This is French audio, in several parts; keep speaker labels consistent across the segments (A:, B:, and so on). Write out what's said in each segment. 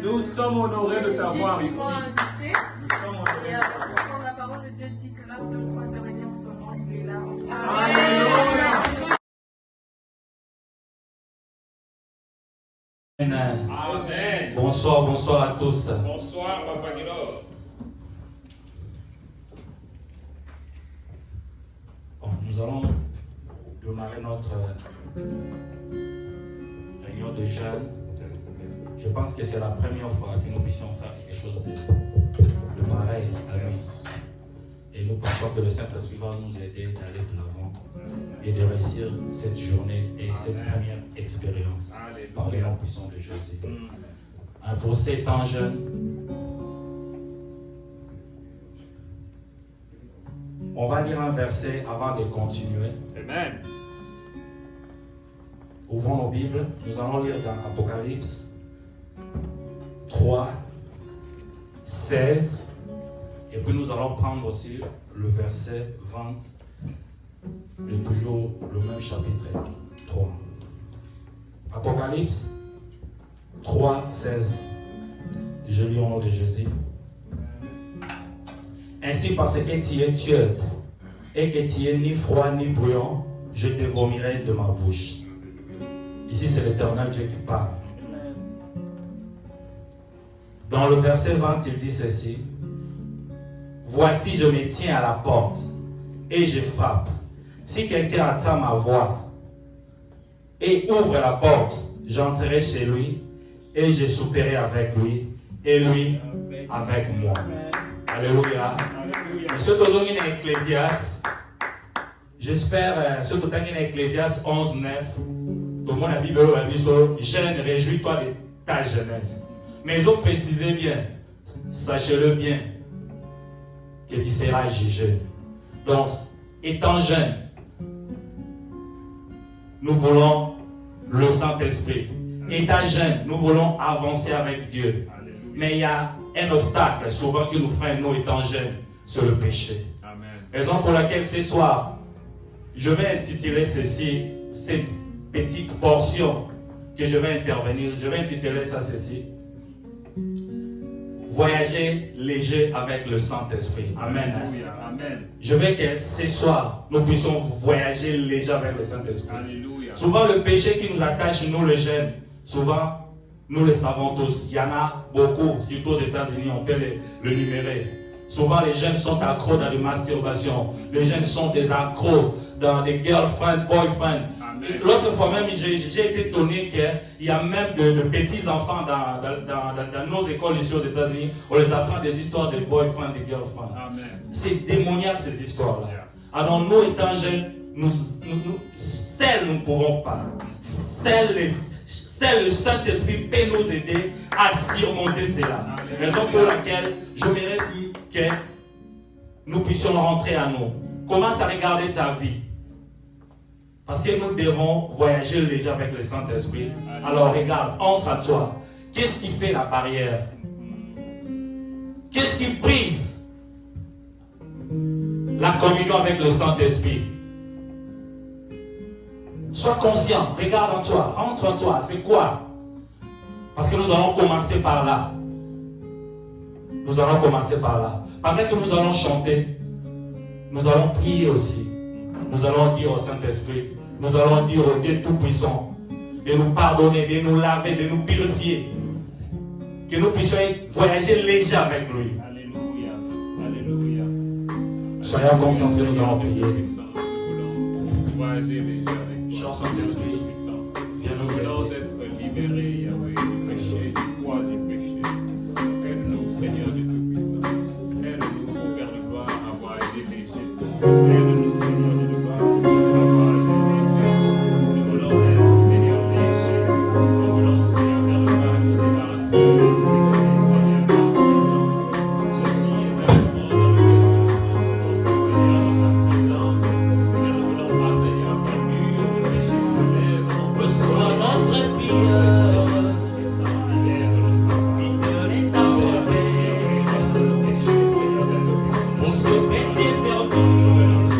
A: Nous sommes honorés de t'avoir ici.
B: Nous
A: sommes honorés.
B: Comme la parole de Dieu dit que là où deux trois se réunissent en son nom, il est là.
C: Amen.
D: Amen.
C: Bonsoir, bonsoir à tous.
D: Bonsoir, Papa Guido.
C: Bon, nous allons démarrer notre réunion de jeunes. Je pense que c'est la première fois que nous puissions faire quelque chose de pareil à lui. Et nous pensons que le Saint-Esprit va nous aider d'aller de l'avant et de réussir cette journée et cette première expérience par les noms puissants de Jésus. Pour ces temps jeunes, on va lire un verset avant de continuer.
D: Amen.
C: Ouvrons nos Bibles. Nous allons lire dans Apocalypse 3, 16. Et puis nous allons prendre aussi le verset 20. Et toujours le même chapitre 3. Apocalypse 3, 16. Je lis au nom de Jésus. Ainsi, parce que tu es tiède et que tu es ni froid ni brûlant, je te vomirai de ma bouche. Ici, c'est l'Éternel Dieu qui parle. Dans le verset 20, il dit ceci. Voici, je me tiens à la porte et je frappe. Si quelqu'un attend ma voix et ouvre la porte, j'entrerai chez lui et je souperai avec lui et lui avec moi. Alléluia. Ce que vous avez Ecclésiaste, j'espère, ce que vous avez Ecclésiaste 11, 9, tout le monde a dit, jeune, réjouis-toi de ta jeunesse. Mais ils ont précisé bien, sachez-le bien, que tu seras jugé. Donc, étant jeune, nous voulons le Saint-Esprit. Étant jeune, nous voulons avancer avec Dieu. Mais il y a un obstacle souvent qui nous freine, nous étant jeunes, c'est le péché.
D: Amen.
C: Raison pour laquelle ce soir, je vais intituler ceci, cette petite portion que je vais intervenir, je vais intituler ça ceci. Voyager léger avec le Saint-Esprit. Amen.
D: Alléluia. Amen.
C: Je veux que ce soir, nous puissions voyager léger avec le Saint-Esprit.
D: Alléluia.
C: Souvent, le péché qui nous attache, nous les jeunes, souvent, nous le savons tous. Il y en a beaucoup, surtout aux États-Unis, on peut le numérer. Souvent, les jeunes sont accros dans les masturbations. Les jeunes sont des accros dans des girlfriends, boyfriends. L'autre fois même, j'ai été étonné qu'il y a même de petits enfants dans nos écoles ici aux États-Unis. On les apprend des histoires de boyfriends, de girlfriends. C'est démoniaque ces histoires-là. Alors nous étant jeunes, seuls nous ne pouvons pas. Seul le Saint-Esprit peut nous aider à surmonter cela. Raison pour laquelle je mérite que nous puissions rentrer à nous. Commence à regarder ta vie. Parce que nous devons voyager léger avec le Saint-Esprit. Alors regarde, entre à toi. Qu'est-ce qui fait la barrière? Qu'est-ce qui brise la communion avec le Saint-Esprit? Sois conscient, regarde en toi, entre en toi, c'est quoi? Parce que nous allons commencer par là. Nous allons commencer par là. Pendant que nous allons chanter, nous allons prier aussi. Nous allons dire au Saint-Esprit, nous allons dire au Dieu Tout-Puissant de nous pardonner, de nous laver, de nous purifier. Que nous puissions voyager léger avec lui.
D: Alléluia. Alléluia.
C: Soyons concentrés, nous allons prier.
D: Voyager léger avec toi.
C: Cher Saint-Esprit, viens nous
D: Nous
C: aider.
D: d'être libérés, Yahweh, du péché, du poids du péché. Aide-nous, Seigneur du Tout-Puissant. Aide-nous, ô Père de gloire, à voyager léger. Aide-nous, Seigneur de gloire, à voyager léger. Nous voulons être, Seigneur, léger. Nous voulons, Seigneur, Père de gloire, nous débarrasser du péché, Seigneur, Tout-Puissant. Ceci est un monde dans lequel tu nous transportes, Seigneur, dans ta présence. Mais nous ne voulons pas, Seigneur, qu'un mur de péché se lève entre
C: Sois notre prière. Pour ce précieux service,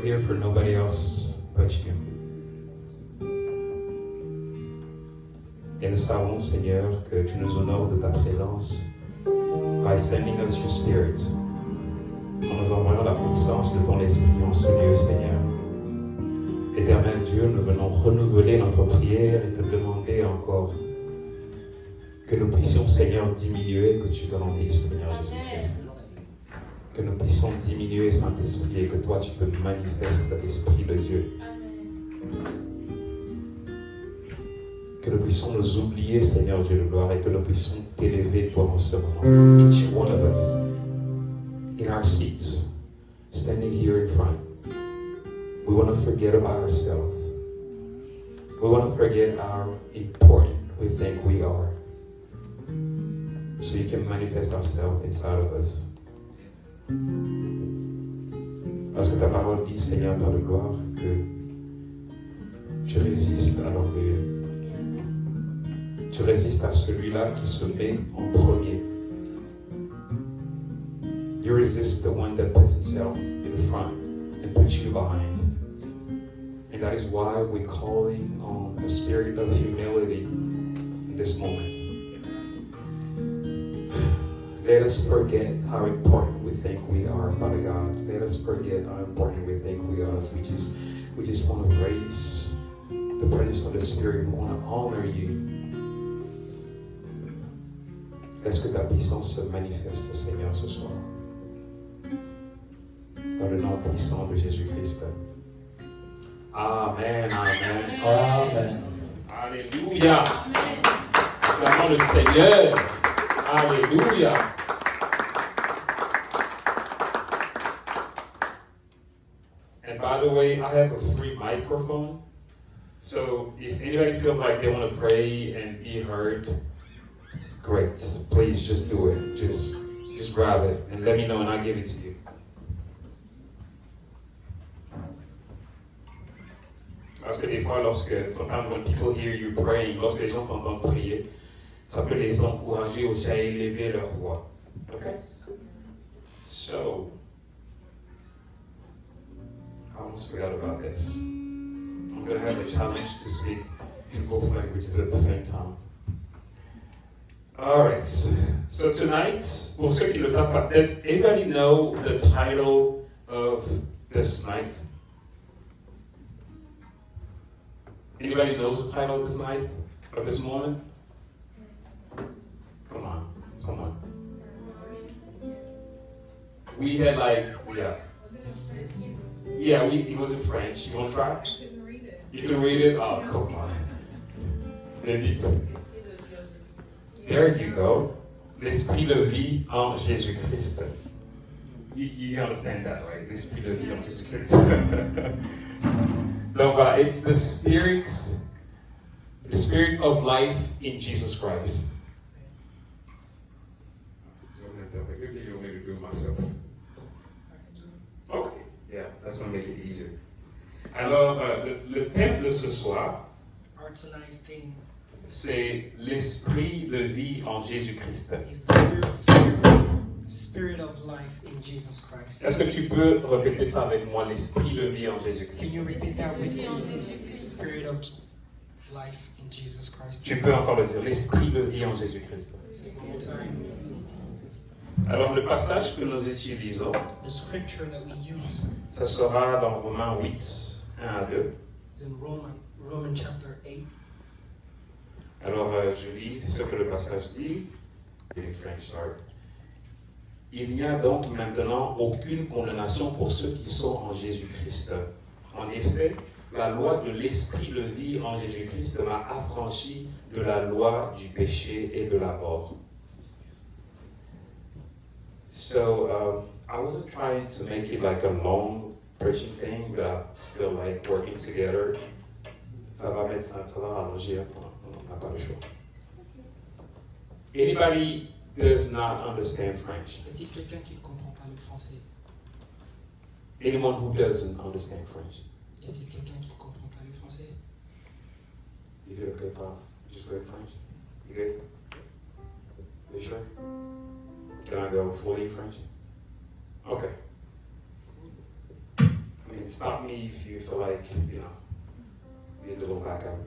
E: here for nobody else but you. Et nous savons, Seigneur, que tu nous honores de ta présence by sending us your Spirit, en nous envoyant la puissance de ton esprit en ce lieu, Seigneur. Éternel Dieu, nous venons renouveler notre prière et te demander encore que nous puissions, Seigneur, diminuer, que tu grandisses, Seigneur Jésus-Christ. Que nous puissions diminuer, Saint-Esprit, et que toi, tu te manifestes, l'Esprit de Dieu. Que nous puissions nous oublier, Seigneur Dieu de gloire, et que nous puissions t'élever, toi, en ce moment. Each one of us, in our seats, standing here in front, we want to forget about ourselves. We want to forget how important we think we are. So you can manifest ourselves inside of us. Parce que ta parole dit, Seigneur, Père de gloire, que tu résistes à l'orgueilleux. Tu résistes à celui-là qui se met en premier. You resist the one that puts himself in front and puts you behind. And that is why we're calling on the spirit of humility in this moment. Let us forget how important we think we are, Father God. Let us forget how important we think we are. So we just want to raise the presence of the Spirit. We want to honor you. Laisse que ta puissance se manifeste, Seigneur, ce soir. Dans le nom puissant de Jésus-Christ. Amen, amen, amen. Alléluia. Acclamons le Seigneur. Alléluia. And by the way, I have a free microphone. So if anybody feels like they want to pray and be heard, great. Please just do it. Just grab it and let me know and I'll give it to you. Parce que des fois, sometimes when people hear you praying, lorsque les gens t'entendent prier, ça peut les encourager aussi à élever leur voix. Okay? So, I almost forgot about this. I'm going to have a challenge to speak in both languages at the same time. Alright, so tonight, pour ceux qui ne le savent pas, does anybody know the title of this night? Anybody knows the title of this night? Of this moment? Come on, someone. We had it was in French. You want to try? I couldn't read it. You can read it? Oh, come on. There you go. L'esprit de vie en Jésus-Christ. You understand that, right? L'esprit de vie en Jésus-Christ. Donc voilà, it's the spirit of life in Jesus Christ. Maybe you want me to do it myself. Okay, yeah, that's going to make it easier. Alors, le thème de ce soir, c'est l'esprit de vie en Jésus-Christ.
F: Spirit of life in Jesus Christ.
E: Est-ce que tu peux répéter ça avec moi, l'esprit de vie en Jésus-Christ?
F: Can you repeat that with me? Spirit of life in Jesus Christ.
E: Tu peux encore le dire, l'esprit de vie en Jésus-Christ.
F: Say it one more time.
E: Alors, le passage que nous utilisons,
F: The scripture that we use
E: ça sera dans Romains 8, 1 à 2.
F: is in Romans chapter 8.
E: Alors, je lis ce que le passage dit. In French, sorry. Il n'y a donc maintenant aucune condamnation pour ceux qui sont en Jésus-Christ. En effet, la loi de l'esprit de vie en Jésus-Christ m'a affranchi de la loi du péché et de la mort. So, I wasn't trying to make it like a long preaching thing, but I feel like working together. Ça va rallonger un peu. On n'a pas le choix. Anybody does not understand French?
F: Y a-t-il quelqu'un qui ne comprend pas le français?
E: Anyone who doesn't understand French?
F: Y a-t-il quelqu'un qui ne comprend pas le français?
E: Is it okay if I just go in French? You good? You sure? Can I go fully in French? Okay. I mean, stop me if you feel like, you know, you need a little backup.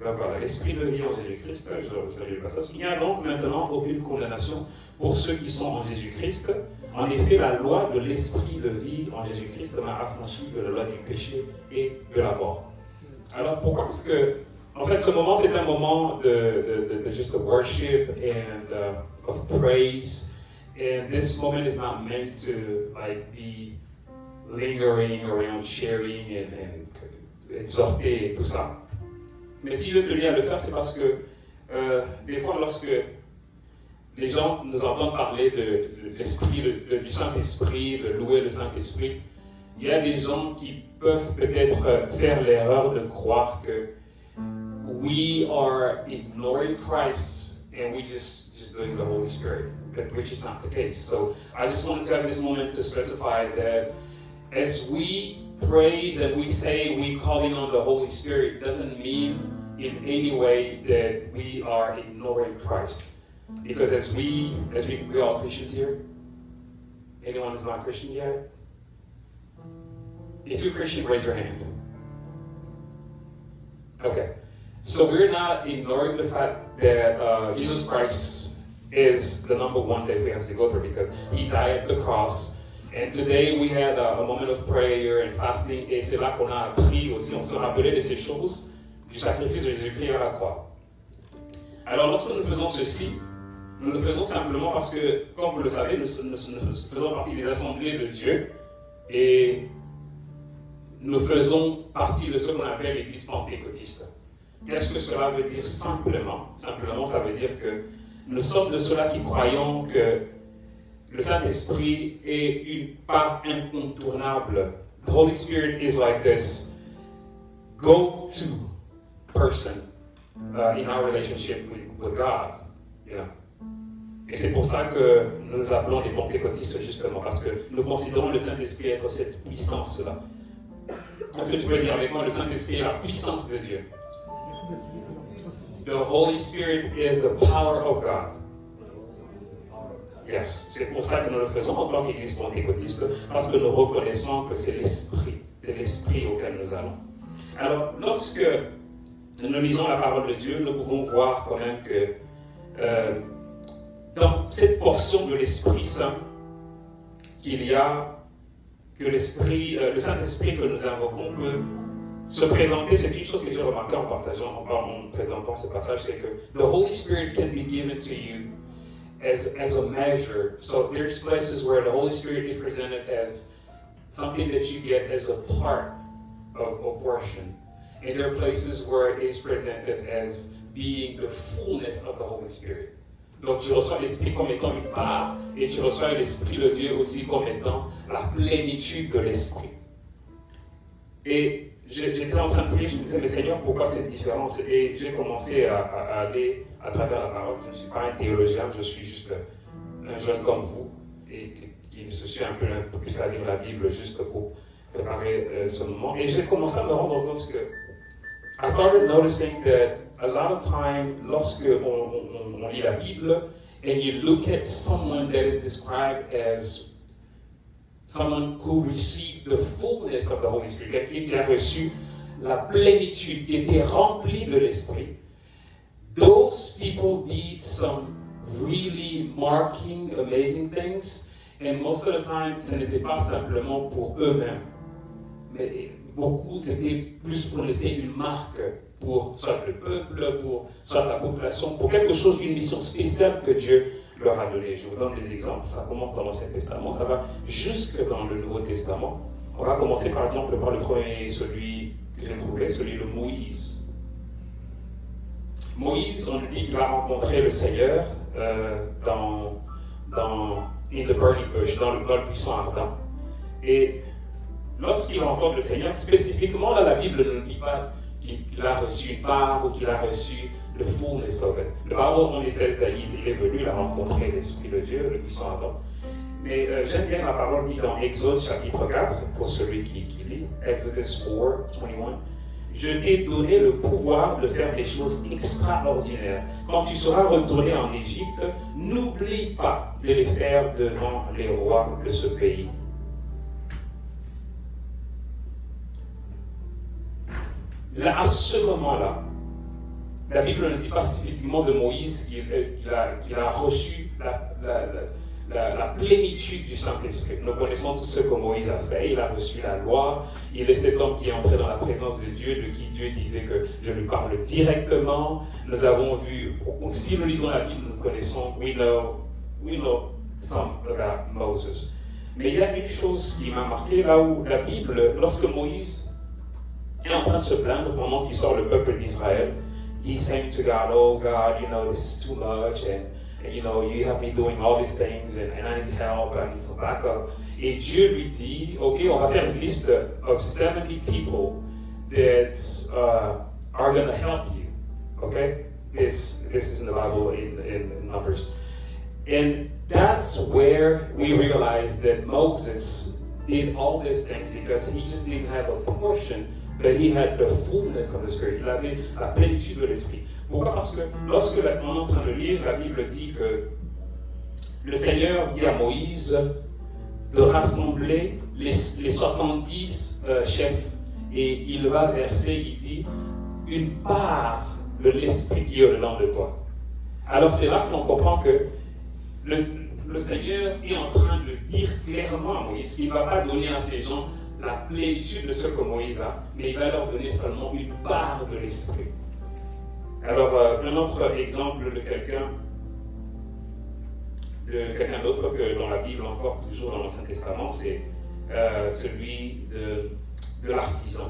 E: Donc voilà, l'esprit de vie en Jésus-Christ, je lis le passage. Il n'y a donc maintenant aucune condamnation pour ceux qui sont en Jésus-Christ. En effet, la loi de l'esprit de vie en Jésus-Christ m'a affranchi de la loi du péché et de la mort. Alors pourquoi? Parce que, en fait, ce moment, c'est un moment de just worship and of praise. And this moment is not meant to like be lingering around sharing and exhorter et tout ça. Mais si je tenais à le faire, c'est parce que des fois, lorsque les gens nous entendent parler de l'esprit, du Saint-Esprit, de louer le Saint-Esprit, il y a des gens qui peuvent peut-être faire l'erreur de croire que we are ignoring Christ and we just doing the Holy Spirit, but which is not the case. So I just wanted to have this moment to specify that as we praise and we say we calling on the Holy Spirit doesn't mean in any way that we are ignoring Christ. Because as we all Christians here, anyone who's not Christian yet? If you're Christian, raise your hand. Okay. So we're not ignoring the fact that Jesus Christ is the number one that we have to go through because He died at the cross. And today we had a moment of prayer and fasting, et c'est là qu'on a appris aussi, on se rappelait de ces choses du sacrifice de Jésus-Christ à la croix. Alors lorsque nous faisons ceci, nous le faisons simplement parce que, comme vous le savez, nous faisons partie des assemblées de Dieu et nous faisons partie de ce qu'on appelle l'Église pentecôtiste. Qu'est-ce que cela veut dire simplement? Simplement, ça veut dire que nous sommes de ceux-là qui croyons que le Saint-Esprit est une part incontournable. The Holy Spirit is like this go-to person in our relationship with God. You know? Et c'est pour ça que nous nous appelons les pentecôtistes justement, parce que nous considérons le Saint-Esprit être cette puissance-là. Est-ce que tu peux dire avec moi, le Saint-Esprit est la puissance de Dieu? The Holy Spirit is the power of God. Yes, c'est pour ça que nous le faisons en tant qu'Église pentecôtiste, parce que nous reconnaissons que c'est l'Esprit auquel nous allons. Alors, lorsque nous lisons la parole de Dieu, nous pouvons voir quand même que dans cette portion de l'Esprit Saint, qu'il y a que l'Esprit, le Saint-Esprit que nous invoquons peut se présenter. C'est une chose que j'ai remarqué en partageant, en présentant ce passage, c'est que the Holy Spirit can be given to you as a measure. So there's places where the Holy Spirit is presented as something that you get as a part of a portion. And there are places where it is presented as being the fullness of the Holy Spirit. Donc tu reçois l'Esprit comme étant une part, et tu reçois l'Esprit de Dieu aussi comme étant la plénitude de l'Esprit. Et j'étais en train de prier, je me disais, mais Seigneur, pourquoi cette différence? Et j'ai commencé à aller à travers la parole. Je ne suis pas un théologien, je suis juste un jeune comme vous, et qui se suit un peu plus à lire la Bible juste pour préparer ce moment. Et j'ai commencé à me rendre compte que I started noticing that a lot of time, lorsque on lit la Bible, and you look at someone that is described as someone who received the fullness of the Holy Spirit, quelqu'un qui a reçu la plénitude, qui était rempli de l'Esprit, those people did some really marking, amazing things, and most of the time, ce n'était pas simplement pour eux-mêmes, mais beaucoup, c'était plus pour laisser une marque pour soit le peuple, pour soit la population, pour quelque chose, une mission spéciale que Dieu leur a donnée. Je vous donne des exemples. Ça commence dans l'Ancien Testament, ça va jusque dans le Nouveau Testament. On va commencer par exemple par le premier, celui que j'ai trouvé, celui de Moïse. Moïse, on dit qu'il a rencontré le Seigneur in the burning bush, dans le buisson ardent. Et lorsqu'il rencontre le Seigneur, spécifiquement là, la Bible ne dit pas qu'il a reçu une part ou qu'il a reçu the fullness of it. The Bible only says that il est venu, il a rencontré l'Esprit de Dieu, le puissant ardent. Mais j'aime bien la parole mise dans Exode chapitre 4, pour celui qui lit, Exodus 4, 21. je t'ai donné le pouvoir de faire des choses extraordinaires. Quand tu seras retourné en Égypte, n'oublie pas de les faire devant les rois de ce pays. Là, à ce moment-là, la Bible ne dit pas spécifiquement de Moïse qu'il a reçu la plénitude du Saint-Esprit. Nous connaissons tous ce que Moïse a fait. Il a reçu la loi. Il est cet homme qui est entré dans la présence de Dieu, de qui Dieu disait que je lui parle directement. Nous avons vu, si nous lisons la Bible, nous connaissons, we know some about Moses. Mais il y a une chose qui m'a marqué là où la Bible, lorsque Moïse est en train de se plaindre pendant qu'il sort le peuple d'Israël, he's saying to God, oh God, this is too much, and you have me doing all these things, and I need help, I need some backup. Et Dieu lui dit, ok, on va faire une liste of 70 people that are going to help you. Okay? This is in the Bible in Numbers. And that's where we realize that Moses did all these things because he just didn't have a portion, but he had the fullness of the Spirit. Il avait la plénitude de l'Esprit. Pourquoi? Parce que lorsque on est en train de lire, la Bible dit que le Seigneur dit à Moïse de rassembler les 70 chefs. Et il va verser, il dit, une part de l'Esprit qui est au-dedans de toi. Alors c'est là que l'on comprend que le Seigneur est en train de dire clairement à Moïse qu'il ne va pas donner à ces gens la plénitude de ce que Moïse a, mais il va leur donner seulement une part de l'Esprit. Alors, un autre exemple de quelqu'un d'autre que dans la Bible, encore toujours dans l'Ancien Testament, c'est celui de l'artisan.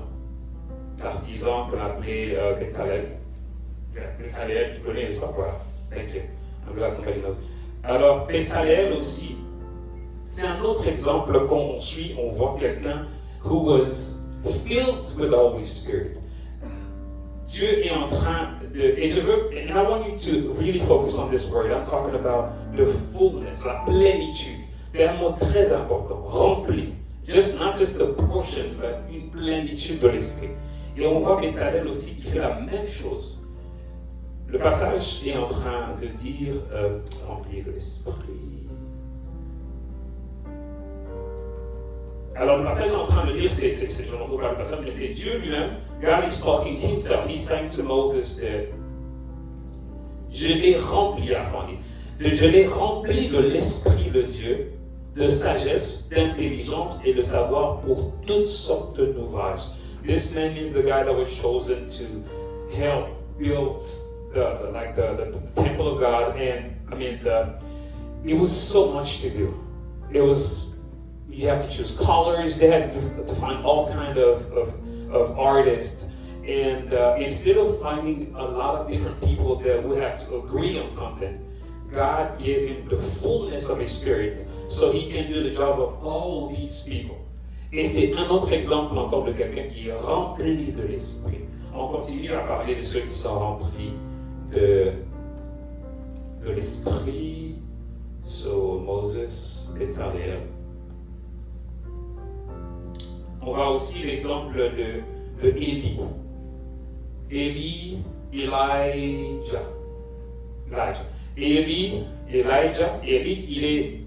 E: L'artisan qu'on appelait Bezalel. Bezalel, tu connais, n'est-ce pas? Voilà. Thank you. I'm glad somebody knows. Alors, Bezalel aussi, c'est un autre exemple qu'on suit, on voit quelqu'un who was filled with the Holy Spirit. Dieu est en train de, et je veux, and I want you to really focus on this word. I'm talking about the fullness, la plénitude. C'est un mot très important, rempli. Not just a portion, but une plénitude de l'esprit. Et on voit Bezalel aussi qui fait la même chose. Le passage est en train de dire rempli de l'esprit. Alors le passage est en train de dire, je ne retrouve pas le passage, mais c'est Dieu lui-même. God is talking himself. He's saying to Moses, je l'ai rempli, je l'ai rempli de l'esprit de Dieu, de sagesse, d'intelligence et de savoir pour toutes sortes d'ouvrages. This man is the guy that was chosen to help build the temple of God, and it was so much to do. You have to choose colors. They had to find all kind of artists, and instead of finding a lot of different people that would have to agree on something, God gave him the fullness of His Spirit, so he can do the job of all these people. Et c'est un autre exemple encore de quelqu'un qui est rempli de l'esprit. On continue à parler de ceux qui sont remplis de l'esprit. So Moses, Bezalel. On voit aussi l'exemple de Élie. Elijah. Élie, il est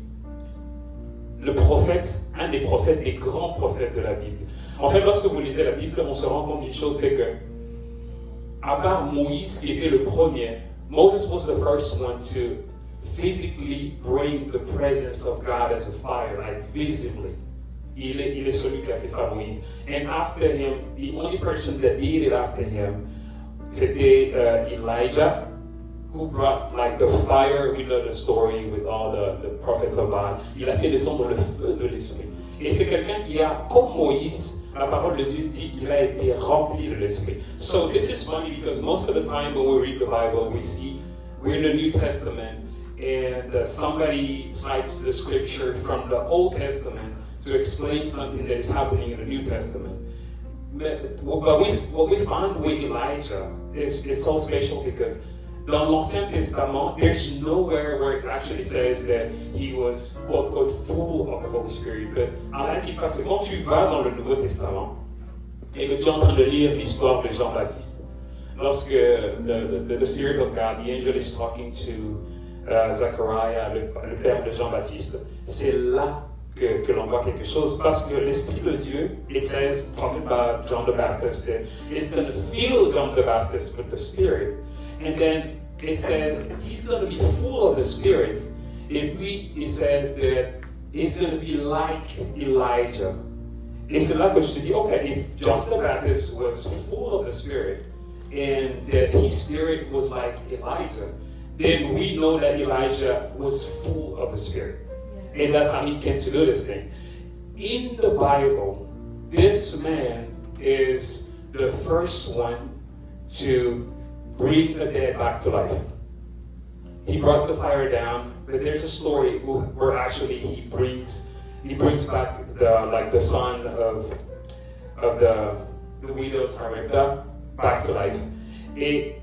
E: le prophète, un des prophètes, des grands prophètes de la Bible. En fait, lorsque vous lisez la Bible, on se rend compte d'une chose, c'est que, à part Moïse, qui était le premier, Moses was the first one to physically bring the presence of God as a fire, like visibly. Il est celui qui a fait ça, Moïse. And after him, the only person that did it after him, c'était Elijah, who brought like the fire. We know the story with all the prophets of God. Il a fait descendre le feu de l'esprit. Et c'est quelqu'un qui a, comme Moïse, la parole de Dieu dit qu'il a été rempli de l'esprit. So this is funny because most of the time when we read the Bible, we see we're in the New Testament and somebody cites the scripture from the Old Testament to explain something that is happening in the New Testament. But what we find with Elijah is so special because dans l'Ancien Testament, there's nowhere where it actually says that he was quote full of the Holy Spirit. But I like it parce que quand tu vas dans le Nouveau Testament, et que tu es en train de lire l'histoire de Jean-Baptiste. Lorsque the Spirit of God, the angel is talking to Zachariah, le père de Jean-Baptiste, c'est là que l'on voit quelque chose, parce que l'Esprit de Dieu, it says, talking about John the Baptist, that it's going to fill John the Baptist with the Spirit. And then it says he's going to be full of the Spirit. Et puis, it says that it's going to be like Elijah. Et c'est là que je te dis, okay, if John the Baptist was full of the Spirit, and that his spirit was like Elijah, then we know that Elijah was full of the Spirit. And that's how he came to do this thing. In the Bible, this man is the first one to bring the dead back to life. He brought the fire down, but there's a story where actually he brings back the son of the widow of Sarepta back to life. Et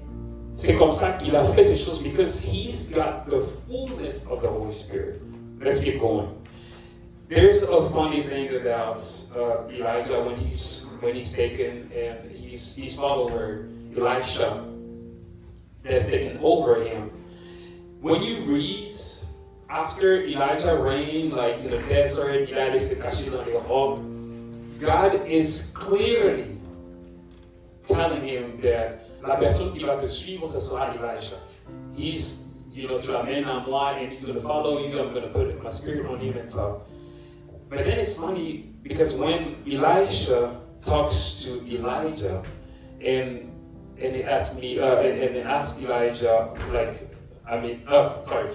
E: c'est comme ça qu'il a fait ces choses, because he's got the fullness of the Holy Spirit. Let's keep going. There's a funny thing about Elijah when he's taken, and his follower Elisha has taken over him. When you read, after Elijah reigned like in the desert, il allait se cacher dans les rocs, God is clearly telling him that la personne qui va te suivre, ce sera Elisha. Tu l'amènes à moi, and he's going to follow you. I'm going to put my spirit on him and stuff. But then it's funny, because when Elisha talks to Elijah, and he asks Elijah,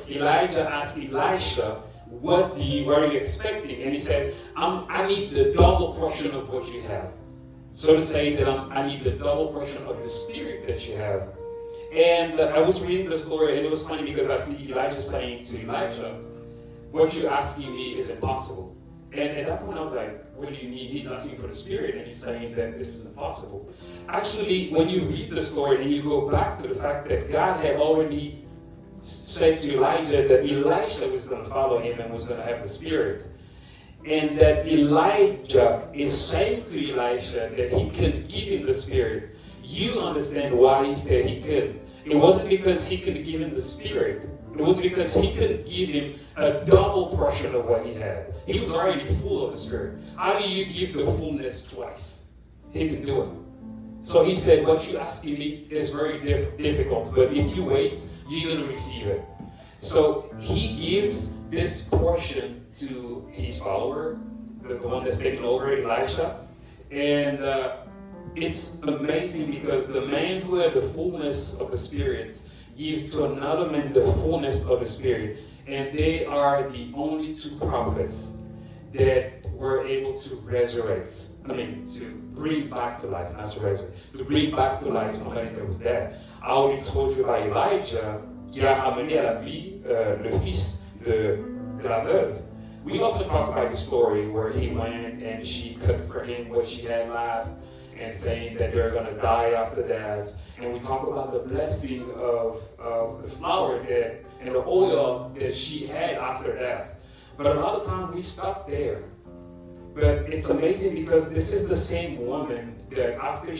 E: Elijah asked Elisha, what are you expecting? And he says, I need the double portion of what you have. So to say that I need the double portion of the spirit that you have. And I was reading the story, and it was funny because I see Elijah saying to Elijah, what you're asking me is impossible. And at that point I was like, what do you mean? He's asking for the spirit, and he's saying that this is impossible. Actually, when you read the story and you go back to the fact that God had already said to Elijah that Elisha was going to follow him and was going to have the spirit, and that Elijah is saying to Elisha that he could give him the spirit, you understand why he said he couldn't. It wasn't because he could give him the spirit. It was because he couldn't give him a double portion of what he had. He was already full of the spirit. How do you give the fullness twice? He can do it. So he said, what you're asking me is very difficult, but if you wait, you're going to receive it. So he gives this portion to his follower, the one that's taken over, Elisha. And it's amazing because the man who had the fullness of the Spirit gives to another man the fullness of the Spirit. And they are the only two prophets that were able to to bring back to life, not to resurrect, to bring back to life somebody that was dead. I already told you about Elijah, qui a ramené à la vie le fils de la veuve. We often talk about the story where he went and she cooked for him what she had last, and saying that they're going to die after that. And we talk about the blessing of the flour and the oil that she had after that. But a lot of times we stop there. But it's amazing because this is the same woman that après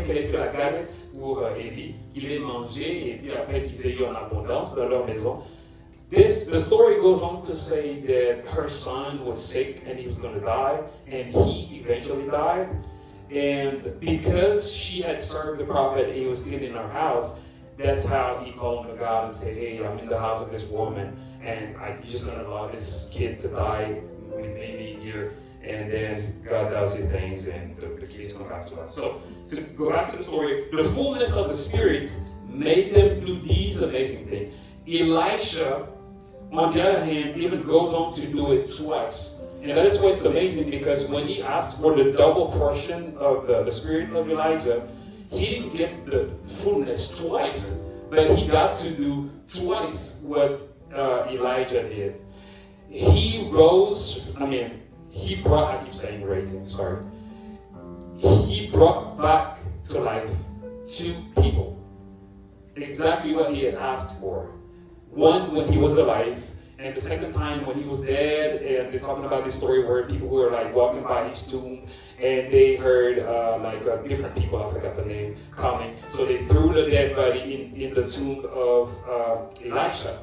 E: qu'elle ait fait la galette pour Élie, il ait mangé, et puis après qu'ils aient eu en abondance dans leur maison. The story goes on to say that her son was sick and he was going to die, and he eventually died. And because she had served the prophet and he was still in her house, that's how he called him to God and said, hey, I'm in the house of this woman, and you're just going to allow this kid to die with me here. And then God does his things, and the kids come back to life. So to go back to the story, the fullness of the spirits made them do these amazing things. Elisha, on the other hand, even goes on to do it twice. And that is why it's amazing, because when he asked for the double portion of the spirit of Elijah, he didn't get the fullness twice, but he got to do twice what Elijah did. He brought back to life two people. Exactly what he had asked for. One when he was alive, And the second time when he was dead, and they're talking about this story where people who were like walking by his tomb, and they heard different people, I forgot the name, coming. So they threw the dead body in the tomb of Elisha,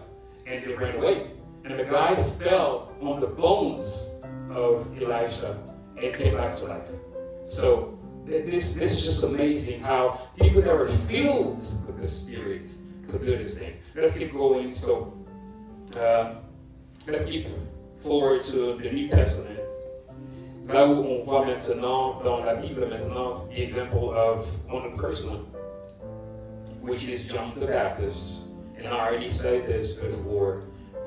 E: and they ran away. And the guy fell on the bones of Elisha and came back to life. So this is just amazing how people that were filled with the Spirit could do this thing. Let's keep going. So let's keep forward to the New Testament. Là où on voit maintenant dans la Bible maintenant the example of one person, which is John the Baptist. And I already said this before.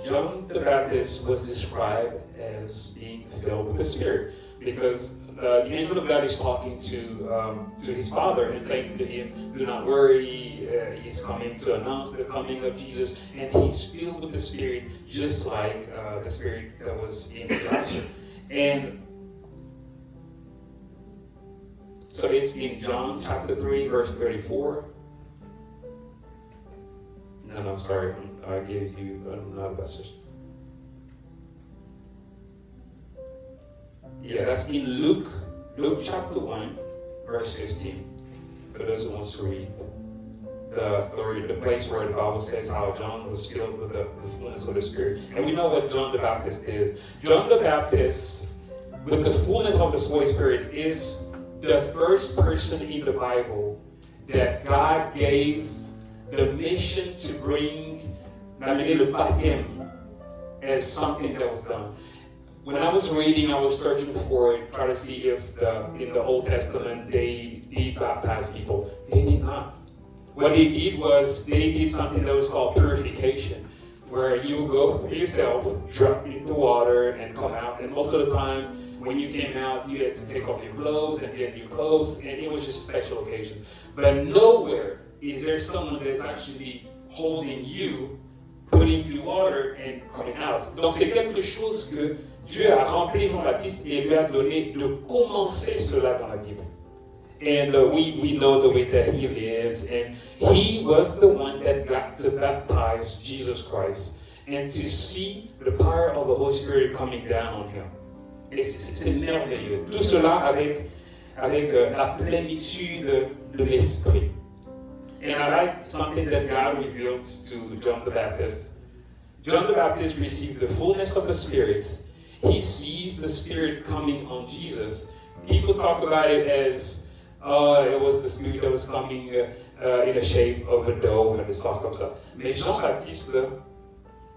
E: John the Baptist was described as being filled with the Spirit because the angel of God is talking to his father and saying to him, do not worry, he's coming to announce the coming of Jesus, and he's filled with the Spirit just like the Spirit that was in Elijah. And so it's in John chapter 3 verse 34. No, sorry, I gave you another passage. Yeah, that's in Luke chapter 1, verse 15. For those who wants to read the story, the place where the Bible says how John was filled with the fullness of the Spirit. And we know what John the Baptist is. John the Baptist, with the fullness of the Holy Spirit, is the first person in the Bible that God gave the mission to bring d'amener le baptême as something that was done. When I was reading, I was searching for it, trying to see if in the Old Testament they did baptize people. They did not. What they did was they did something that was called purification, where you go yourself, drop into water, and come out. And most of the time, when you came out, you had to take off your clothes and get new clothes, and it was just special occasions. But nowhere is there someone that's actually holding you, putting you water and coming out. Donc c'est quelque chose que Dieu a rempli Jean-Baptiste et lui a donné de commencer cela dans la Bible. And we know the way that he lives, and he was the one that got to baptize Jesus Christ and to see the power of the Holy Spirit coming down on him. Et c'est merveilleux. Tout cela avec la plénitude de l'Esprit. And I like something that God reveals to John the Baptist. John the Baptist received the fullness of the Spirit. He sees the Spirit coming on Jesus. People talk about it as, it was the Spirit that was coming in the shape of a dove and des sortes comme ça. Mais Jean-Baptiste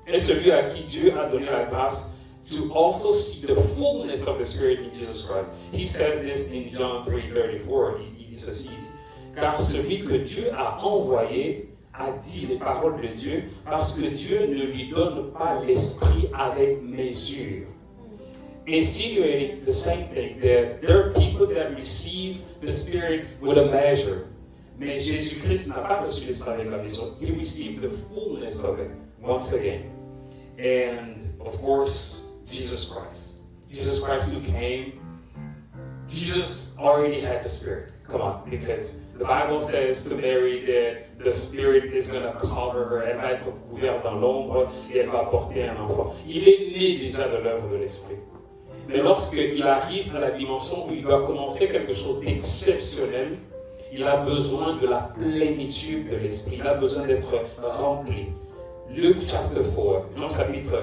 E: est celui à qui Dieu a donné la grâce to also see the fullness of the Spirit in Jesus Christ. He says this in John 3:34. Il dit ceci, car celui que Dieu a envoyé a dit les paroles de Dieu, parce que Dieu ne lui donne pas l'esprit avec mesure. Insinuating the same thing, that there are people that receive the Spirit with a measure. Mais Jésus-Christ n'a pas reçu l'esprit avec la mesure. He received the fullness of it once again. And of course, Jesus Christ. Jesus Christ who came, Jesus already had the Spirit. Come on, because the Bible says to Mary that the Spirit is going to cover her. Elle va être couverte dans l'ombre et elle va porter un enfant. Il est né déjà de l'œuvre de l'Esprit. Mais lorsqu'il arrive à la dimension où il doit commencer quelque chose d'exceptionnel, il a besoin de la plénitude de l'Esprit. Il a besoin d'être rempli. Luc chapitre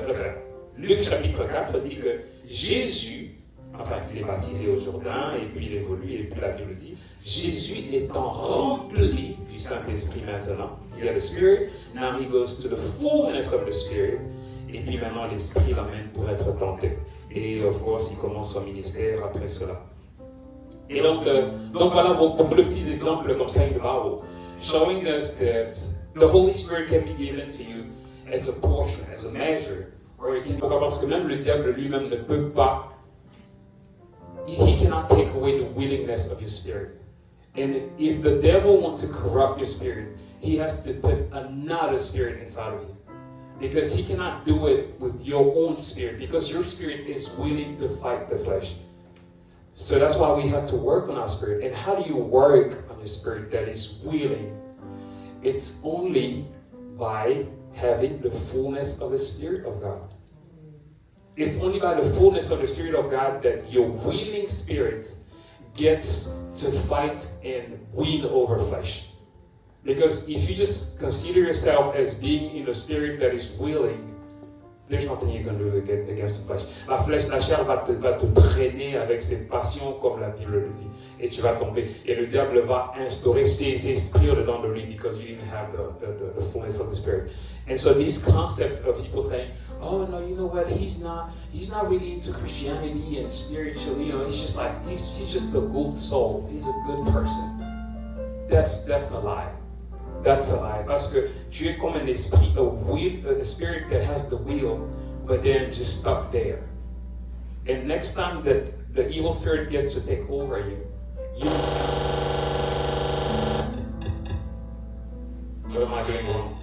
E: 4, Luc chapitre 4 dit que Jésus, enfin il est baptisé au Jourdain et puis il évolue et puis la Bible dit, Jésus étant rempli du Saint-Esprit maintenant, il y a le Spirit, now he goes to the fullness of the Spirit, et puis maintenant l'Esprit l'amène pour être tenté. Et of course il commence son ministère après cela. Et donc voilà beaucoup de petits exemples comme ça in the Bible, showing us that the Holy Spirit can be given to you as a portion, as a measure, or it can, parce que même le diable lui-même ne peut pas, he cannot take away the willingness of your spirit. And if the devil wants to corrupt your spirit, he has to put another spirit inside of you. Because he cannot do it with your own spirit, because your spirit is willing to fight the flesh. So that's why we have to work on our spirit. And how do you work on your spirit that is willing? It's only by having the fullness of the Spirit of God. It's only by the fullness of the Spirit of God that your willing spirits gets to fight and win over flesh. Because if you just consider yourself as being in the spirit that is willing, there's nothing you can do against the flesh. La chair va te traîner avec ses passions, comme la Bible le dit, et tu vas tomber. Et le diable va instaurer ses esprits dedans de lui because you didn't have the fullness of the Spirit. And so this concept of people saying, "Oh no, you know what? He's not really into Christianity and spiritually. You know, he's just like he's just a good soul. He's a good person." That's a lie. That's a lie. Parce que tu es comme un esprit, a spirit that has the will, but then just stuck there. And next time that the evil spirit gets to take over you, what am I doing wrong?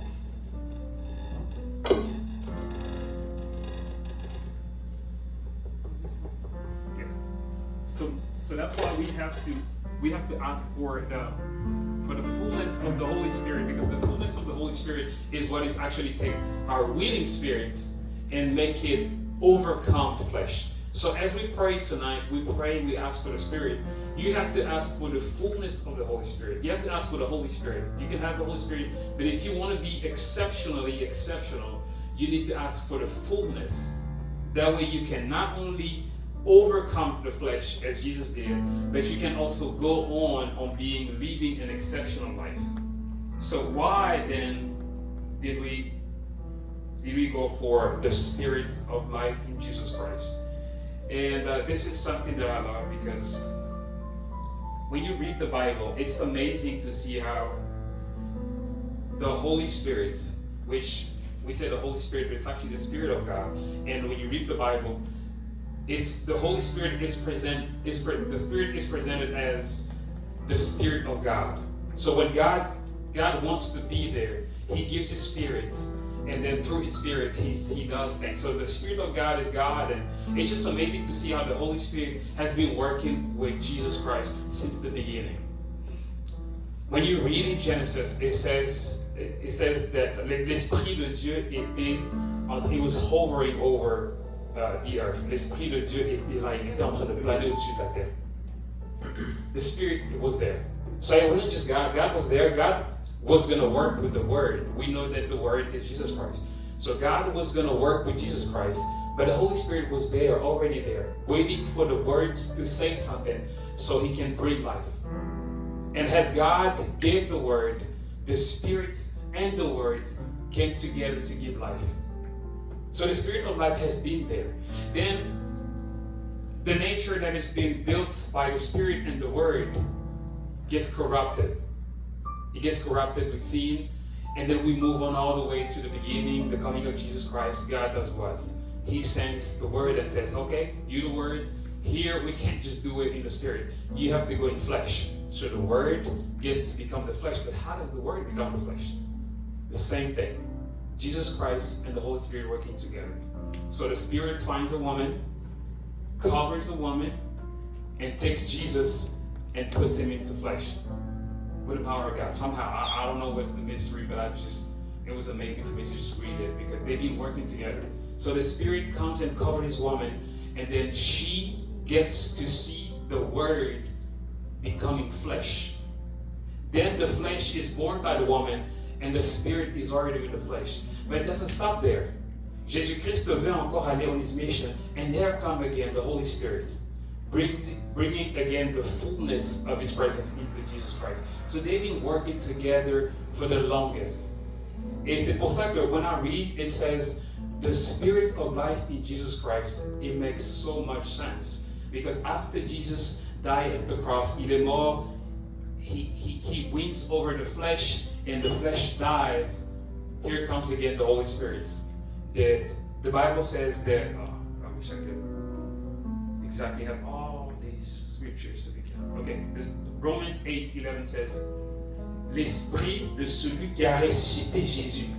D: So that's why we have to ask for the fullness of the Holy Spirit, because the fullness of the Holy Spirit is what is actually take our willing spirits and make it overcome flesh. So as we pray tonight, we ask for the Spirit. You have to ask for the fullness of the Holy Spirit. You have to ask for the Holy Spirit. You can have the Holy Spirit, but if you want to be exceptionally exceptional, you need to ask for the fullness. That way you can not only overcome the flesh as Jesus did, but you can also go on living an exceptional life. So why then did we go for the spirits of life in Jesus Christ? And this is something that I love, because when you read the Bible, it's amazing to see how the Holy Spirit, which we say the Holy Spirit, but it's actually the Spirit of God. And when you read the Bible, it's the Holy Spirit the Spirit is presented as the Spirit of God. So when God wants to be there, He gives His spirits, and then through His Spirit He does things. So the Spirit of God is God, and it's just amazing to see how the Holy Spirit has been working with Jesus Christ since the beginning. When you read in Genesis, it says that l'Esprit de Dieu he was hovering over the earth. L'Esprit de Dieu était là, il était en train de planer au-dessus de la terre. The Spirit was there. So it wasn't just God. God was there. God was going to work with the Word. We know that the Word is Jesus Christ. So God was going to work with Jesus Christ, but the Holy Spirit was there, already there, waiting for the words to say something so He can bring life. And as God gave the Word, the spirits and the words came together to give life. So the Spirit of life has been there. Then the nature that is being built by the Spirit and the Word gets corrupted. It gets corrupted with sin, and then we move on all the way to the beginning, the coming of Jesus Christ. God does what? He sends the Word and says, okay, you the words, here we can't just do it in the Spirit. You have to go in flesh. So the Word gets to become the flesh. But how does the Word become the flesh? The same thing. Jesus Christ and the Holy Spirit working together. So the Spirit finds a woman, covers the woman, and takes Jesus and puts Him into flesh with the power of God. Somehow, I don't know what's the mystery, but it was amazing for me to just read it, because they've been working together. So the Spirit comes and covers this woman, and then she gets to see the Word becoming flesh. Then the flesh is born by the woman, and the Spirit is already with the flesh. But it doesn't stop there. Jésus-Christ veut encore aller on His mission, and there come again the Holy Spirit, bringing again the fullness of His presence into Jesus Christ. So they've been working together for the longest. Et c'est pour ça que when I read, it says, the Spirit of life in Jesus Christ, it makes so much sense. Because after Jesus died at the cross, il est mort, he wins over the flesh, and the flesh dies. Here comes again the Holy Spirit. The Bible says that, I wish I could exactly have all these scriptures. Okay, Romans 8:11 says, l'esprit de celui qui a ressuscité Jésus.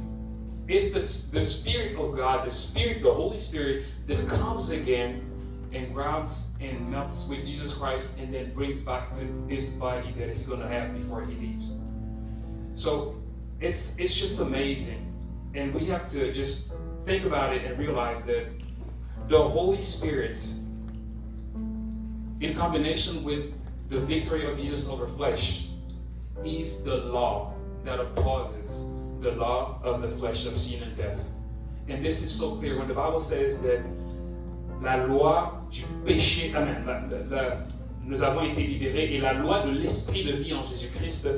D: It's the Spirit of God, the Holy Spirit that comes again and grabs and melts with Jesus Christ, and then brings back to this body that He's going to have before He leaves. So it's just amazing, and we have to just think about it and realize that
E: the Holy Spirit, in combination with the victory of Jesus over flesh, is the law that opposes the law of the flesh of sin and death. And this is so clear when the Bible says that la loi du péché, amen, nous avons été libérés et la loi de l'esprit de vie en Jésus-Christ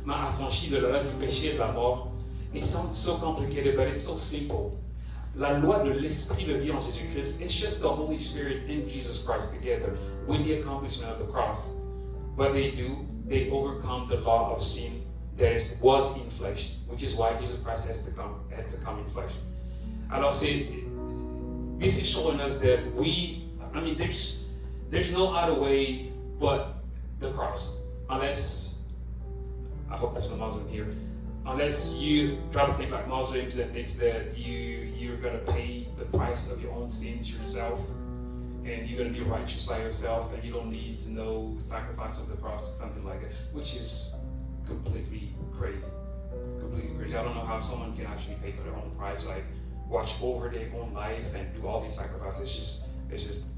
E: m'a affranchi de la loi du péché et de la mort. It sounds so complicated, but it's so simple. La loi de l'esprit de vie en Jésus-Christ, it's just the Holy Spirit and Jesus Christ together with the accomplishment of the cross. What they do, they overcome the law of sin that was in flesh, which is why Jesus Christ had to come in flesh. Alors this is showing us that there's no other way but the cross, unless, I hope there's no Muslim here, unless you try to think like Muslims and thinks that you're going to pay the price of your own sins yourself, and you're going to be righteous by yourself, and you don't need no sacrifice of the cross, something like that, which is completely crazy. Completely crazy. I don't know how someone can actually pay for their own price, like watch over their own life and do all these sacrifices. It's just,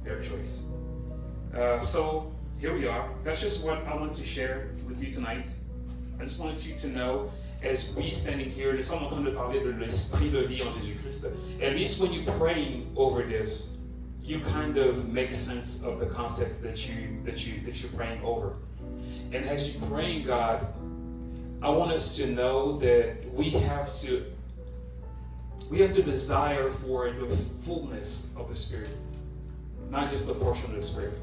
E: their choice. So here we are. That's just what I wanted to share with you tonight. I just wanted you to know, as we standing here, there's someone come to parler de l'esprit de vie en Jésus-Christ. At least when you're praying over this, you kind of make sense of the concepts that you're praying over. And as you're praying, God, I want us to know that we have to desire for the fullness of the Spirit, not just a portion of the Spirit.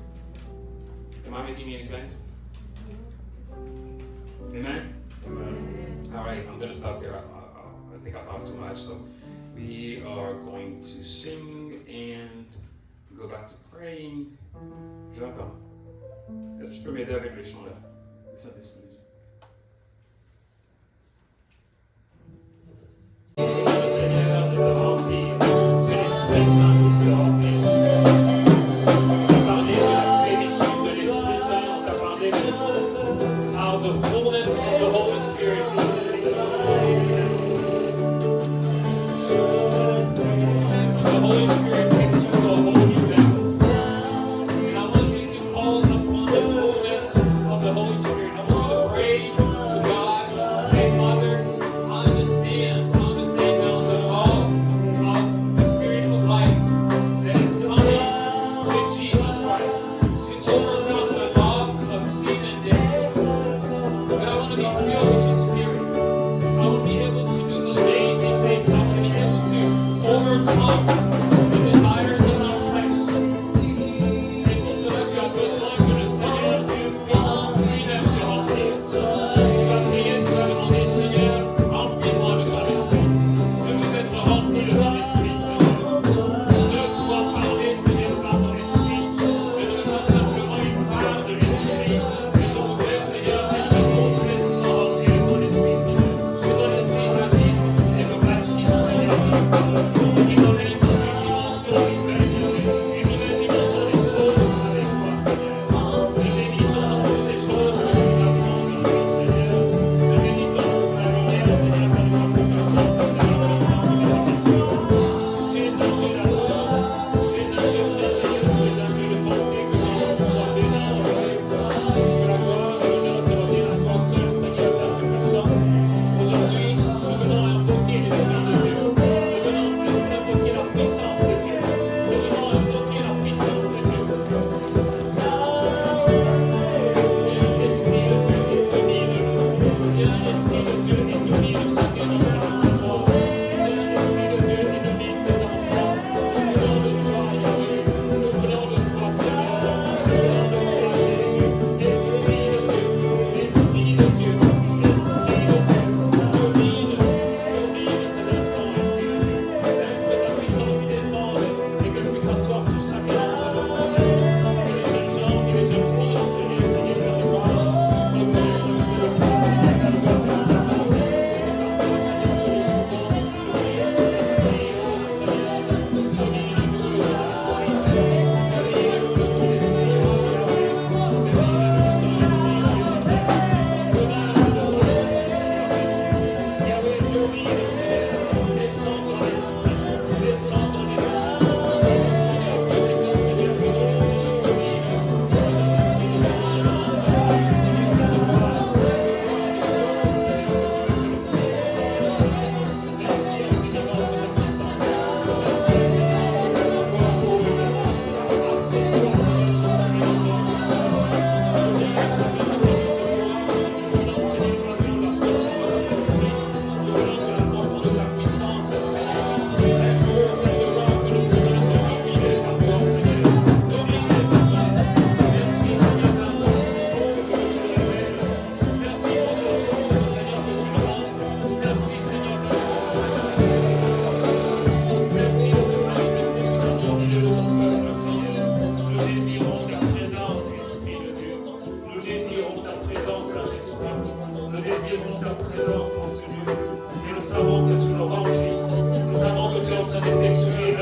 E: Am I making any sense? Amen? Amen. All right, I'm going to stop there. I think I talked too much. So we are going to sing and go back to praying. J'entends. Est-ce que tu peux m'aider avec les chants là? Les Saint-Esprit. Le Seigneur nous a rempli, c'est l'Esprit Saint qui s'est rempli. On a parlé de la plénitude de l'Esprit Saint, on a parlé de how the fullness of the Holy Spirit. The Holy Spirit takes you to a whole new level. And I want you to call upon the fullness of the Holy Spirit. I want you to pray to God. Say, Father, I understand now the law of the Spirit of life that is coming with Jesus Christ to overcome the law of sin and death. But I want to be filled with your Spirit. I want to be able to do amazing things. I want to be able to overcome the desires of our flesh. Et pour cela, tu as besoin que le Seigneur puisse lui-même te remplir. Tu as prié, tu as demandé, Seigneur, remplis-moi de ton esprit. Je veux être rempli de ton esprit, Seigneur. Je dois parler, Seigneur, par ton esprit. Je ne veux pas simplement une part de l'esprit, mais je voudrais, Seigneur, être complètement rempli de ton esprit, Seigneur. Que ton esprit agisse et me baptise, Seigneur. Qui donne l'esprit.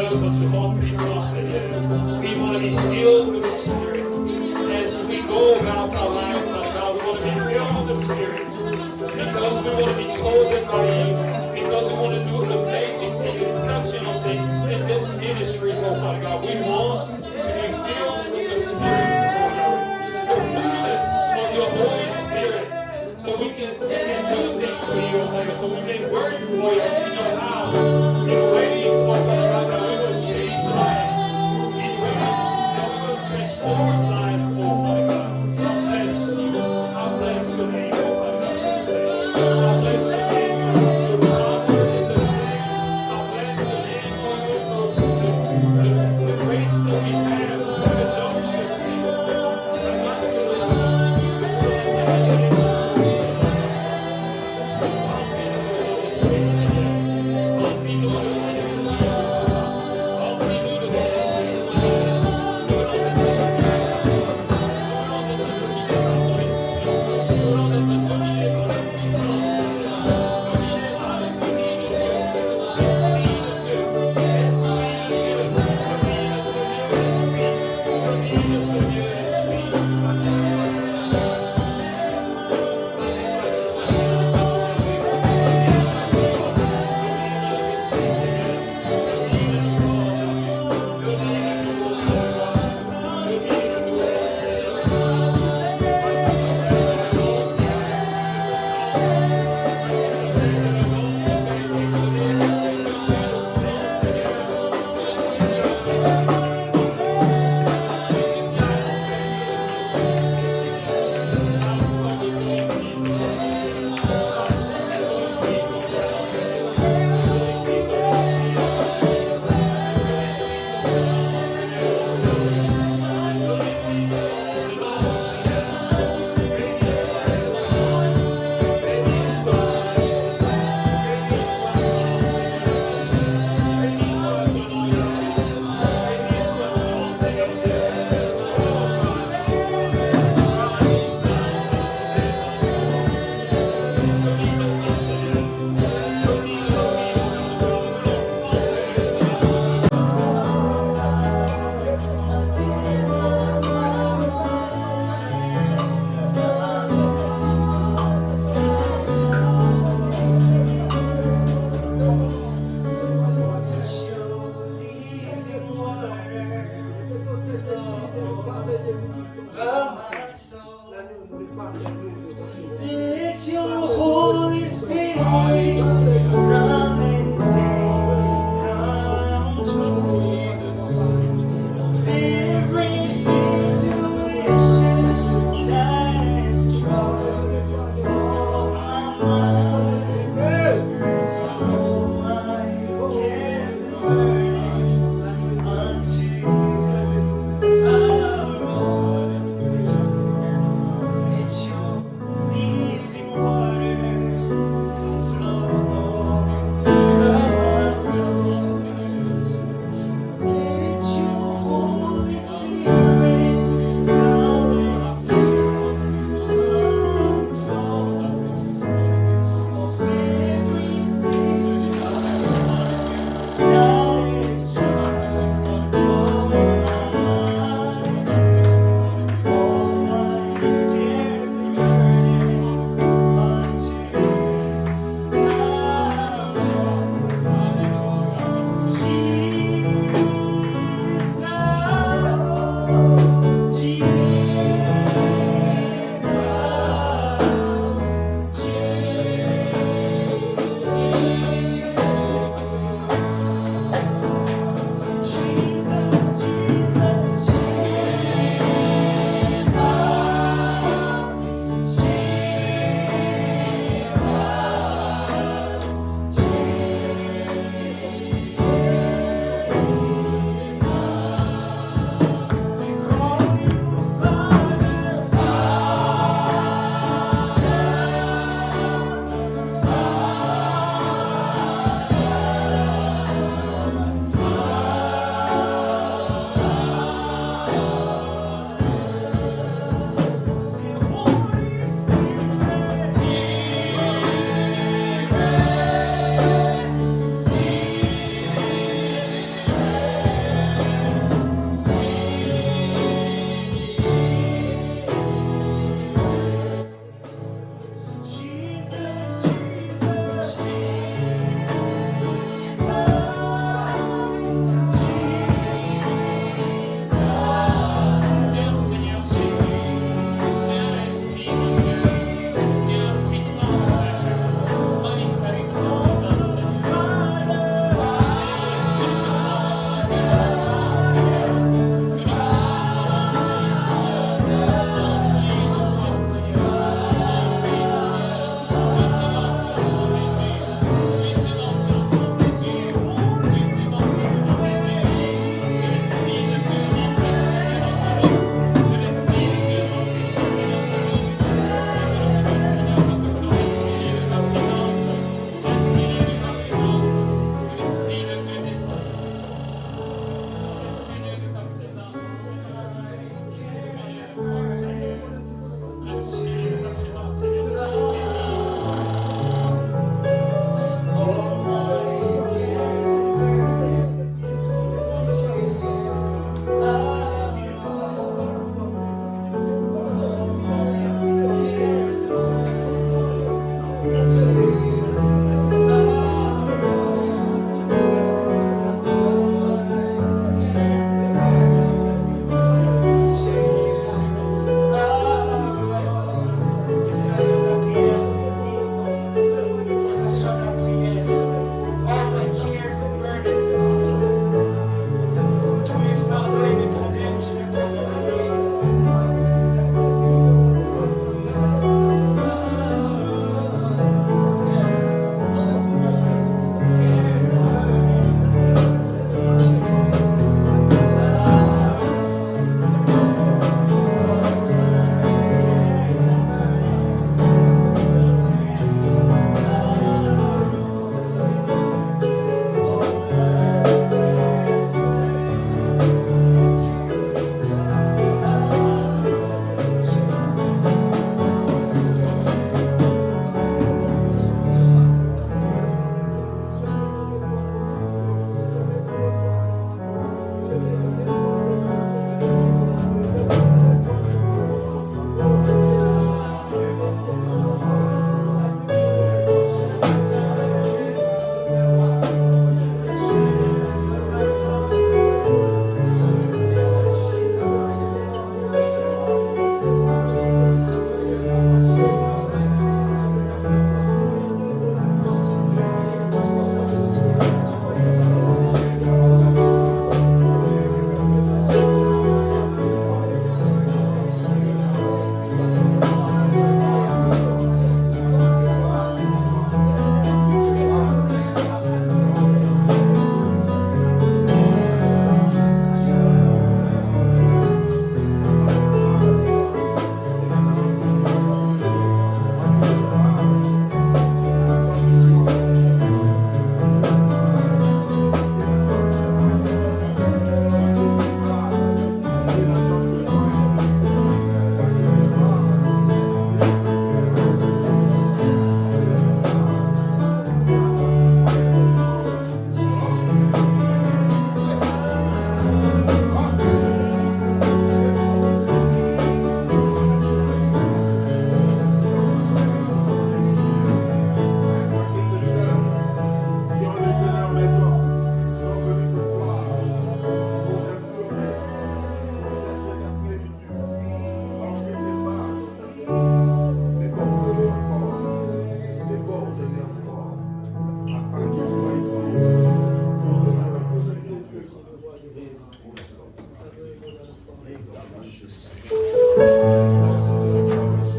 C: l'œuvre du monde puissant, Seigneur. We want to be filled with the Spirit. As we go about our lives, Father God, we want to be filled with the Spirit. Because we want to be chosen by you. Because we want to do amazing things, exceptional things in this ministry, oh Father God. We want to be filled with the Spirit, oh God. The fullness of your Holy Spirit. So we can do things for you, oh Father God. So we can work for you in your house, in ways, oh Father God, that we will change lives. In ways that we will transform lives, oh Father God. I bless you. I bless your name, oh Father God. I bless your name for the honor and the thanks. I bless your name for the grace that we have to know your things. And not to love.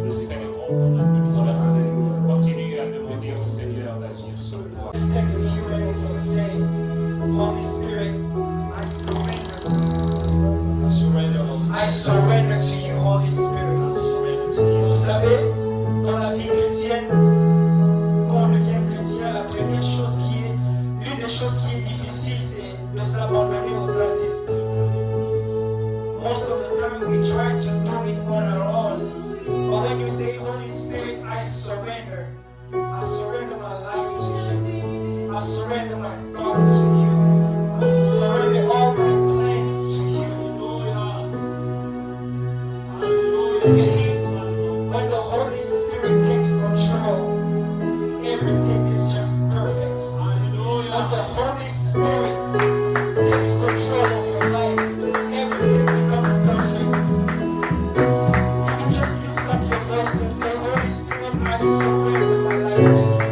E: Le célébrons ton intelligence. Continue à demander au Seigneur d'agir sur toi.
F: Just take a few minutes and say, Holy Spirit, I surrender to you, Holy Spirit. Vous savez, dans la vie chrétienne, quand on devient chrétien, la première chose l'une des choses qui est difficile, c'est de s'abandonner aux artistes. Most of the time we try to do it on our own. But when you say, Holy Spirit, I surrender my life to you. I surrender my thoughts to you. I surrender all my plans to you. You see, when the Holy Spirit takes control, everything is just perfect. When the Holy Spirit takes control of your life, everything becomes perfect. Can you just lift up your voice and say, Holy Spirit, I surrender my life to you.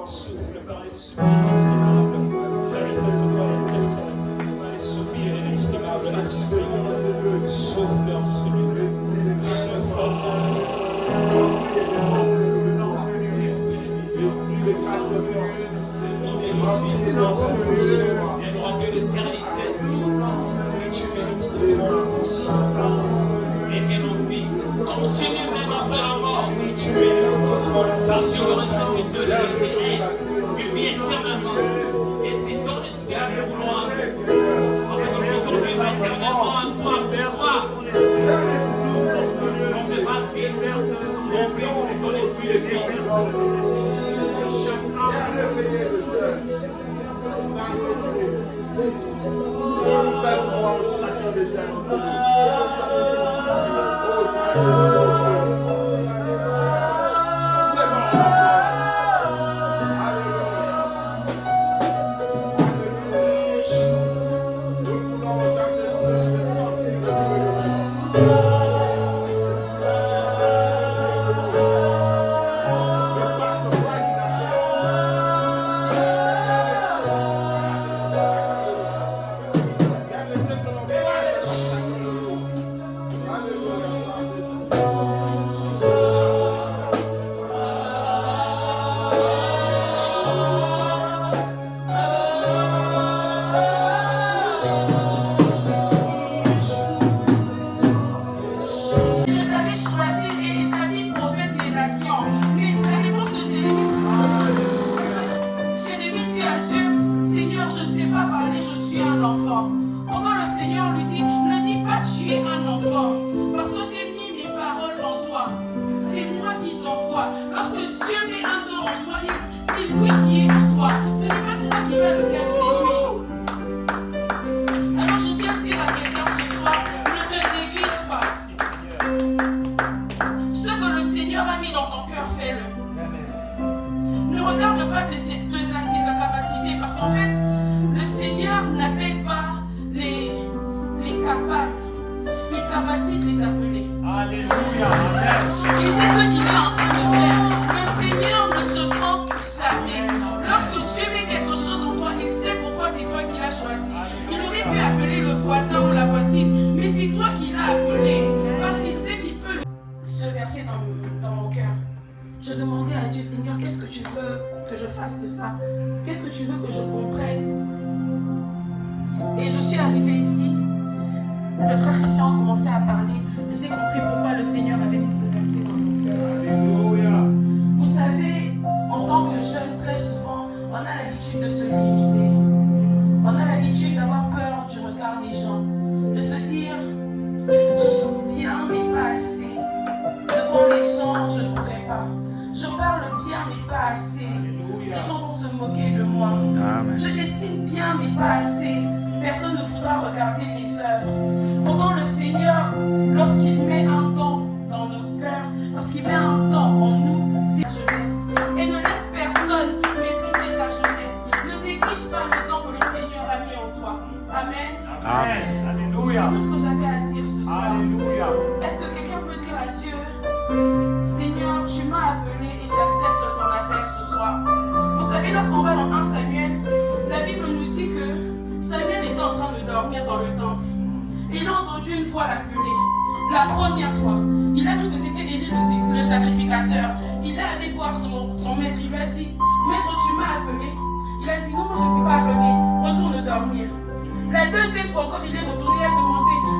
C: Souffle par les soupirs inexprimables. Manifeste par les personnes, par les soupirs inexprimables. Esprit, souffle en ce lieu. Souffle en ce lieu. Et nous rappelle l'éternité.
F: Oui, tu mérites toute mon attention.
C: Et que nos vies continuent même après la mort.
F: Oui, tu mérites toute mon
C: Parce que
F: attention.
C: le Saint-Esprit de l'Éternel, qui vit éternellement. Et c'est ton esprit que nous voulons en nous. Afin que nous puissions vivre éternellement en toi, pour toi. On ne va pas vivre, on prie pour ton esprit de vie.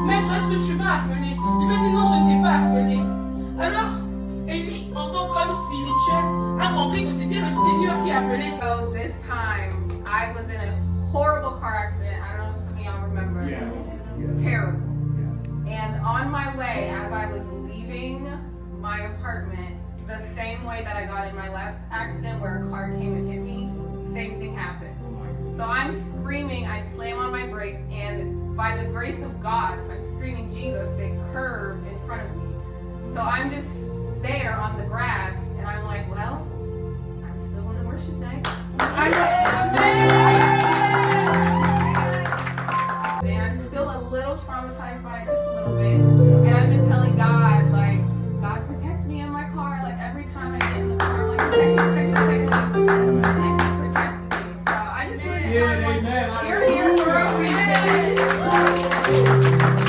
B: Maître, est-ce que tu m'as appelé? Il me dit non, je ne t'ai pas appelé. Alors, Élie entend compris que c'était le Seigneur qui appelait.
G: So this time, I was in a horrible car accident. I don't know if some of y'all remember. Terrible. And on my way, as I was leaving my apartment, the same way that I got in my last accident where a car came and hit me, same thing happened. So I'm screaming, I slam on my brake, and by the grace of God, so I'm screaming Jesus, they curve in front of me. So I'm just there on the grass, and I'm like, well, I'm still on a worship night. And I'm still a little traumatized by this a little bit. And I've been telling God, like, God protect me in my car. Like every time I get in the car, I'm like, protect me, protect me, protect me. And He protects me. So I just want to tell everyone, you're here for a reason.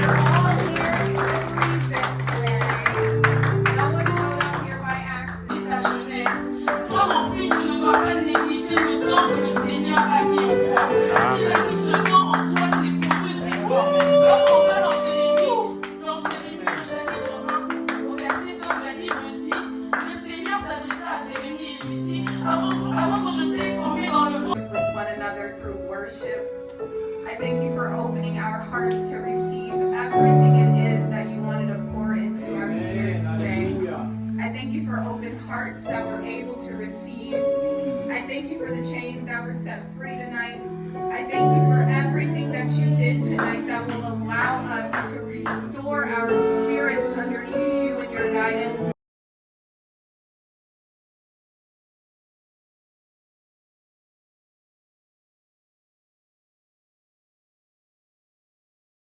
G: You're all here for a reason today. No one showed up here by accident.
B: Ta jeunesse. Toi non plus, tu ne dois pas négliger le temps que le Seigneur a mis en toi. S'il a mis ce temps en toi, c'est pour une raison. Lorsqu'on va dans Jérémie, le chapitre 1, au verset 5, la Bible dit, le Seigneur s'adressa à Jérémie et lui dit, avant que je t'ai formé dans le ventre.
G: With one another through worship. I thank you for opening our hearts to receive everything it is that you wanted to pour into our spirits today. I thank you for open hearts that we're able to receive. I thank you for the chains that were set free tonight.